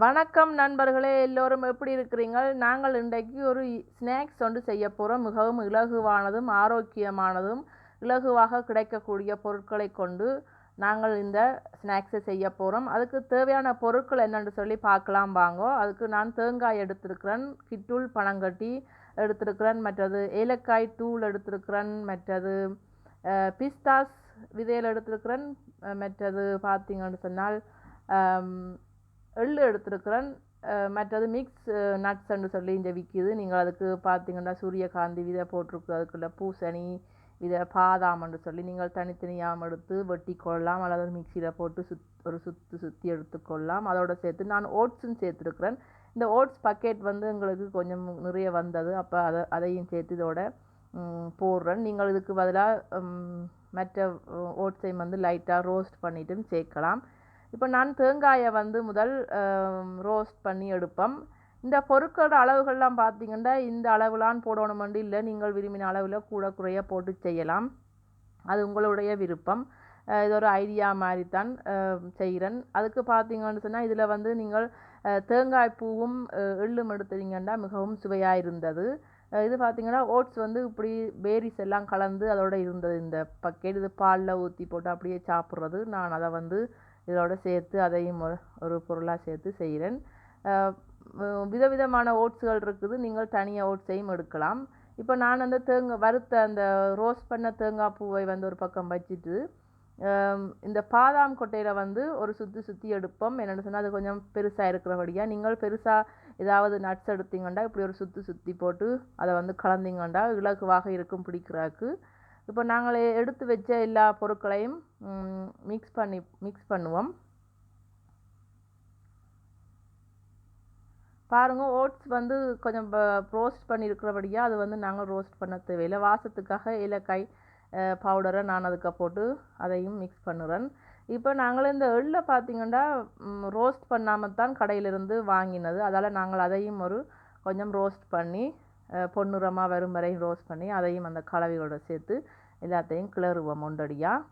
வணக்கம் நண்பர்களே, எல்லோரும் எப்படி இருக்கிறீங்கள்? நாங்கள் இன்றைக்கு ஒரு ஸ்நாக்ஸ் ஒன்று செய்ய போகிறோம். மிகவும் இலகுவானதும் ஆரோக்கியமானதும் இலகுவாக கிடைக்கக்கூடிய பொருட்களை கொண்டு நாங்கள் இந்த ஸ்நாக்ஸை செய்ய போகிறோம். அதுக்கு தேவையான பொருட்கள் என்னென்று சொல்லி பார்க்கலாம் வாங்கோ. அதுக்கு நான் தேங்காய் எடுத்திருக்கிறேன், கிட்டுள் பனங்கட்டி எடுத்திருக்கிறேன், மற்றது ஏலக்காய் தூள் எடுத்திருக்கிறேன், மற்றது பிஸ்தாஸ் விதையில் எடுத்திருக்கிறேன், மற்றது பார்த்தீங்கன்னு சொன்னால் எள்ளு எடுத்திருக்கிறேன், மற்றது மிக்ஸ் நட்ஸ்ன்னு சொல்லி இங்கே விற்கிது. நீங்கள் அதுக்கு பார்த்தீங்கன்னா சூரியகாந்தி விதை போட்டிருக்கு, அதுக்குள்ள பூசணி விதை பாதாம்னு சொல்லி நீங்கள் தனித்தனியாக எடுத்து வெட்டி கொள்ளலாம், அல்லது மிக்சியில் போட்டு ஒரு சுற்றி எடுத்துக்கொள்ளலாம். அதோடு சேர்த்து நான் ஓட்ஸும் சேர்த்துருக்குறேன். இந்த ஓட்ஸ் பக்கெட் வந்து எங்களுக்கு கொஞ்சம் நிறைய வந்தது, அப்போ அதையும் சேர்த்து இதோட போடுறேன். நீங்கள் இதுக்கு பதிலாக மற்ற ஓட்ஸையும் வந்து லைட்டாக ரோஸ்ட் பண்ணிட்டும் சேர்க்கலாம். இப்போ நான் தேங்காயை வந்து முதல் ரோஸ்ட் பண்ணி எடுப்போம். இந்த பொருட்களோட அளவுகள்லாம் பார்த்தீங்கன்னா இந்த அளவுலான் போடணுமெண்டு இல்லை, நீங்கள் விரும்பின அளவில் கூட குறைய போட்டு செய்யலாம், அது உங்களுடைய விருப்பம். இது ஒரு ஐடியா மாதிரி தான் செய்கிறேன். அதுக்கு பார்த்தீங்கன்னு சொன்னால் இதில் வந்து நீங்கள் தேங்காய் பூவும் எள்ளும் எடுத்தீங்கன்னா மிகவும் சுவையாக இருந்தது. இது பார்த்தீங்கன்னா ஓட்ஸ் வந்து இப்படி பேரிஸ் எல்லாம் கலந்து அதோட இருந்தது இந்த பக்கெட். இது பாலில் ஊற்றி போட்டு அப்படியே சாப்பிட்றது. நான் அதை வந்து இதோட சேர்த்து அதையும் ஒரு பொருளாக சேர்த்து செய்கிறேன். விதவிதமான ஓட்ஸுகள் இருக்குது, நீங்கள் தனியாக ஓட்ஸையும் எடுக்கலாம். இப்போ நான் அந்த வறுத்த அந்த ரோஸ்ட் பண்ண தேங்காய் பூவை வந்து ஒரு பக்கம் வச்சுட்டு இந்த பாதாம் கொட்டையில் வந்து ஒரு சுற்றி எடுப்போம். என்னென்னு சொன்னால் அது கொஞ்சம் பெருசாக இருக்கிறபடியாக நீங்கள் பெருசாக ஏதாவது நட்ஸ் எடுத்தீங்கண்டா இப்படி ஒரு சுற்றி போட்டு அதை வந்து கலந்தீங்கண்டா இலகுவாக இருக்கும் பிடிக்கிறாக்கு. இப்போ நாங்கள் எடுத்து வச்ச எல்லா பொருட்களையும் மிக்ஸ் பண்ணுவோம். பாருங்கள், ஓட்ஸ் வந்து கொஞ்சம் ரோஸ்ட் பண்ணியிருக்கிறபடியாக அது வந்து நாங்கள் ரோஸ்ட் பண்ண தேவையில்லை. வாசத்துக்காக ஏலக்காய் பவுடரை நான் அதுக்கு போட்டு அதையும் மிக்ஸ் பண்ணுறேன். இப்போ நாங்கள் இந்த எள்ளை பார்த்திங்கன்னா ரோஸ்ட் பண்ணாமல் தான் கடையிலிருந்து வாங்கினது, அதால் நாங்கள் அதையும் கொஞ்சம் ரோஸ்ட் பண்ணி பொன்னிறமாக வரும் வரையும் ரோஸ்ட் பண்ணி அதையும் அந்த கலவையோடு சேர்த்து எல்லாத்தையும் கிளறுவோம் ஒன்றடியாக.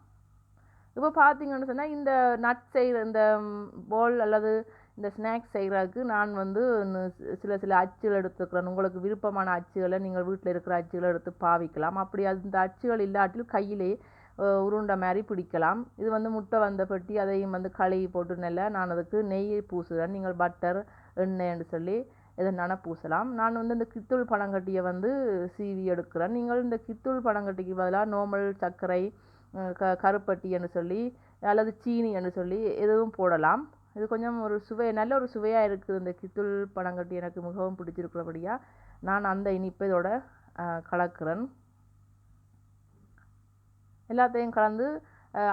இப்போ பார்த்தீங்கன்னு சொன்னால் இந்த நட் செய்கிற இந்த போல் அல்லது இந்த ஸ்நாக்ஸ் செய்கிறதுக்கு நான் வந்து சில அச்சுகள் எடுத்துக்கிறேன். உங்களுக்கு விருப்பமான அச்சுகளை நீங்கள் வீட்டில் இருக்கிற அச்சுகளை எடுத்து பாவிக்கலாம். அப்படி அந்த அச்சுகள் இல்லாட்டிலும் கையிலே உருண்டை மாதிரி பிடிக்கலாம். இது வந்து முட்டை வந்த பெட்டி, அதையும் வந்து கழுவி போட்டு நல்லா நான் அதுக்கு நெய் பூசுகிறேன். நீங்கள் பட்டர் எண்ணெய்ன்னு சொல்லி எதனால பூசலாம். நான் வந்து இந்த கித்துள் பனங்கட்டியை வந்து சீவி எடுக்கிறேன். நீங்கள் இந்த கித்துள் பனங்கட்டிக்கு பதிலாக நார்மல் சர்க்கரை கருப்பட்டி என்று சொல்லி அல்லது சீனி என்று சொல்லி எதுவும் போடலாம். இது கொஞ்சம் ஒரு நல்ல ஒரு சுவையாக இருக்குது. இந்த கித்துள் பனங்கட்டி எனக்கு மிகவும் பிடிச்சிருக்கிறபடியாக நான் அந்த இனிப்பை இதோட கலக்கிறேன். எல்லாத்தையும் கலந்து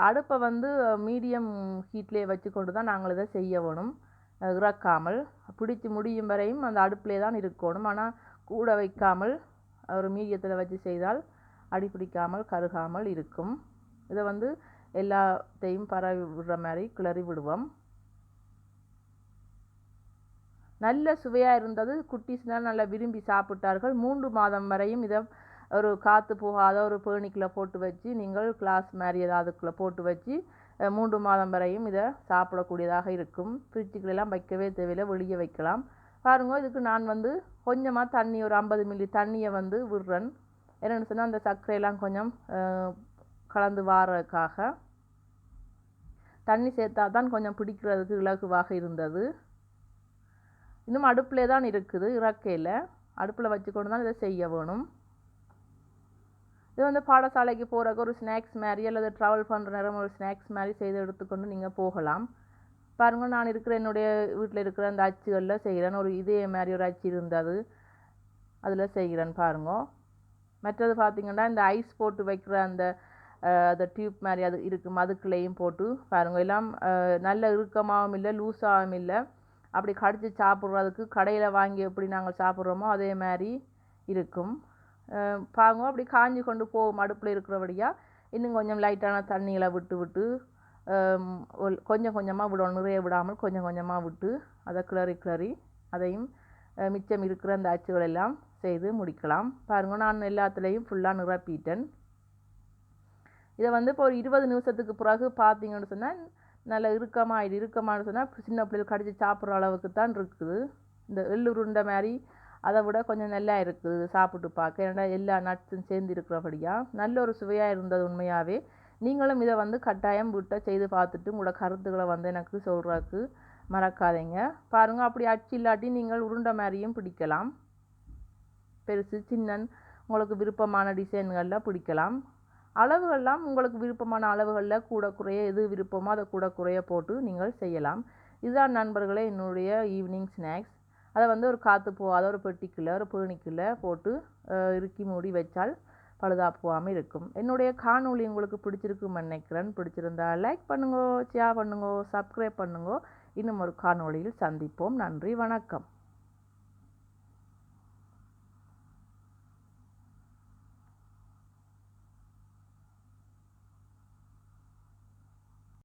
அடுப்பை வந்து மீடியம் ஹீட்லேயே வச்சு கொண்டு தான் நாங்கள் இதை செய்ய வேணும். இறக்காமல் பிடிச்சி முடியும் வரையும் அந்த அடுப்பிலே தான் இருக்கணும். ஆனால் கூட வைக்காமல் ஒரு மீடியத்தில் வச்சு செய்தால் அடி பிடிக்காமல் கருகாமல் இருக்கும். இதை வந்து எல்லாத்தையும் பரவி விடுற மாதிரி கிளறி விடுவோம். நல்ல சுவையாக இருந்தது. குட்டீஸ்னால் நல்லா விரும்பி சாப்பிட்டார்கள். 3 மாதம் வரையும் இதை ஒரு காற்று போகாத ஒரு பேணிக்கில் போட்டு வச்சு நீங்கள் கிளாஸ் மாதிரி ஏதாவதுக்குள்ளே போட்டு வச்சு 3 மாதம் வரையும் இதை சாப்பிடக்கூடியதாக இருக்கும். ஃப்ரிட்ஜுக்குள்ளெல்லாம் வைக்கவே தேவையில்லை, வெளியே வைக்கலாம். பாருங்க, இதுக்கு நான் வந்து கொஞ்சமாக தண்ணி ஒரு 50 மில்லி தண்ணியை வந்து விடுறேன். என்னென்னு சொன்னால் அந்த சர்க்கரையெல்லாம் கொஞ்சம் கலந்து வாரதுக்காக தண்ணி சேர்த்தா தான் கொஞ்சம் பிடிக்கிறதுக்கு இலகுவாக இருந்தது. இன்னும் அடுப்பிலே தான் இருக்குது, இறக்கையில் அடுப்பில் வச்சுக்கொண்டு தான் இதை செய்ய வேணும். இது வந்து பாடசாலைக்கு போகிறக்கு ஒரு ஸ்நாக்ஸ் மாதிரி அல்லது ட்ராவல் பண்ணுற நேரம் ஒரு ஸ்நாக்ஸ் மாதிரி செய்து எடுத்துக்கொண்டு நீங்கள் போகலாம். பாருங்கள், நான் இருக்கிற என்னுடைய வீட்டில் இருக்கிற அந்த அச்சுகளில் செய்கிறேன். ஒரு இதே மாதிரி ஒரு அச்சு இருந்தது, அதில் செய்கிறேன். பாருங்க, மற்றது பார்த்திங்கன்னா இந்த ஐஸ் போட்டு வைக்கிற அந்த டியூப் மாதிரி அது இருக்கும், அதுக்குள்ளேயும் போட்டு பாருங்கள். எல்லாம் நல்ல இறுக்கமாகவும் இல்லை லூஸாகவும் இல்லை, அப்படி கடிச்சு சாப்பிட்றதுக்கு கடையில் வாங்கி எப்படி நாங்கள் சாப்பிட்றோமோ அதே மாதிரி இருக்கும். பாருங்க, அப்படி காஞ்சி கொண்டு போகும் அடுப்பில் இருக்கிறபடியாக. இன்னும் கொஞ்சம் லைட்டான தண்ணிகளை விட்டு கொஞ்சம் கொஞ்சமாக விடணும், நிறைய விடாமல் கொஞ்சம் கொஞ்சமாக விட்டு அதை கிளறி அதையும் மிச்சம் இருக்கிற அந்த அச்சுகள் எல்லாம் செய்து முடிக்கலாம். பாருங்கள், நான் எல்லாத்துலேயும் ஃபுல்லாக நிரப்பிட்டேன். இதை வந்து இப்போ ஒரு 20 நிமிஷத்துக்கு பிறகு பார்த்தீங்கன்னு சொன்னால் நல்ல இறுக்கமானு சொன்னால் சின்ன பிள்ளைகள் கடிச்சு சாப்பிட்ற அளவுக்கு தான் இருக்குது. இந்த எள்ளு உருண்டை மாதிரி அதை விட கொஞ்சம் நல்லா இருக்குது சாப்பிட்டு பார்க்க. ஏன்னா எல்லா நட்ஸும் சேர்ந்து இருக்கிறபடியாக நல்ல ஒரு சுவையாக இருந்தது உண்மையாகவே. நீங்களும் இதை கட்டாயம் வீட்டை செய்து பார்த்துட்டு உங்களோட கருத்துக்களை எனக்கு சொல்கிறதுக்கு மறக்காதீங்க. பாருங்கள், அப்படி அச்சு இல்லாட்டி நீங்கள் உருண்டை மாதிரியும் பிடிக்கலாம். பெருசு சின்னன் உங்களுக்கு விருப்பமான டிசைன்களில் பிடிக்கலாம். அளவுகள்லாம் உங்களுக்கு விருப்பமான அளவுகளில் கூட குறைய எது விருப்பமோ அதை கூட குறைய போட்டு நீங்கள் செய்யலாம். இதுதான் நண்பர்களே என்னுடைய ஈவினிங் ஸ்நாக்ஸ். அதை ஒரு காற்று போகாத ஒரு பெட்டிக்குள்ளே ஒரு பேணிக்குள்ளே போட்டு இறுக்கி மூடி வச்சால் பழுதா போகாமல் இருக்கும். என்னுடைய காணொளி உங்களுக்கு பிடிச்சிருக்குன்னு நினைக்கிறேன். பிடிச்சிருந்தா லைக் பண்ணுங்க, ஷேர் பண்ணுங்க, சப்ஸ்கிரைப் பண்ணுங்க. இன்னும் ஒரு காணொளியில் சந்திப்போம். நன்றி, வணக்கம்.